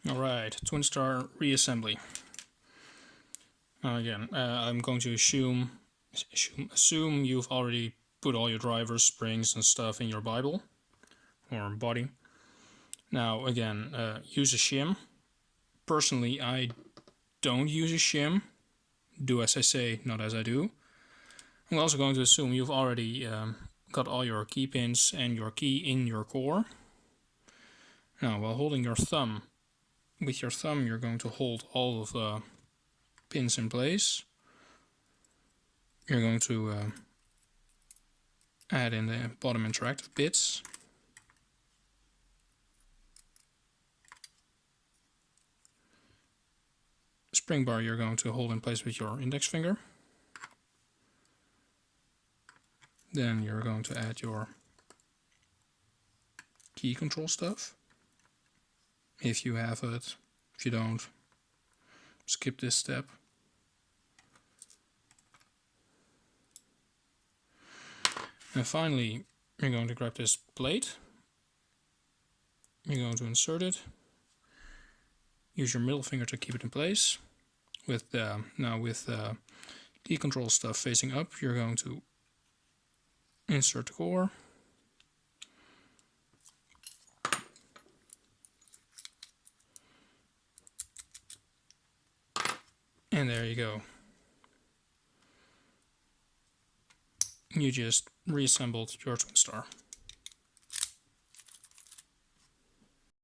Alright, Twinstar reassembly. Again, I'm going to assume you've already put all your drivers, springs and stuff in your Bible or body. Now again, use a shim. Personally, I don't use a shim. Do as I say, not as I do. I'm also going to assume you've already got all your key pins and your key in your core. Now, while holding your thumb, with your thumb you're going to hold all of the pins in place. You're going to add in the bottom interactive bits. Spring bar you're going to hold in place with your index finger. Then you're going to add your key control stuff. If you have it, if you don't, skip this step. And finally, you're going to grab this plate. You're going to insert it. Use your middle finger to keep it in place. With the key control stuff facing up, you're going to insert the core. And there you go. You just reassembled your Twinstar.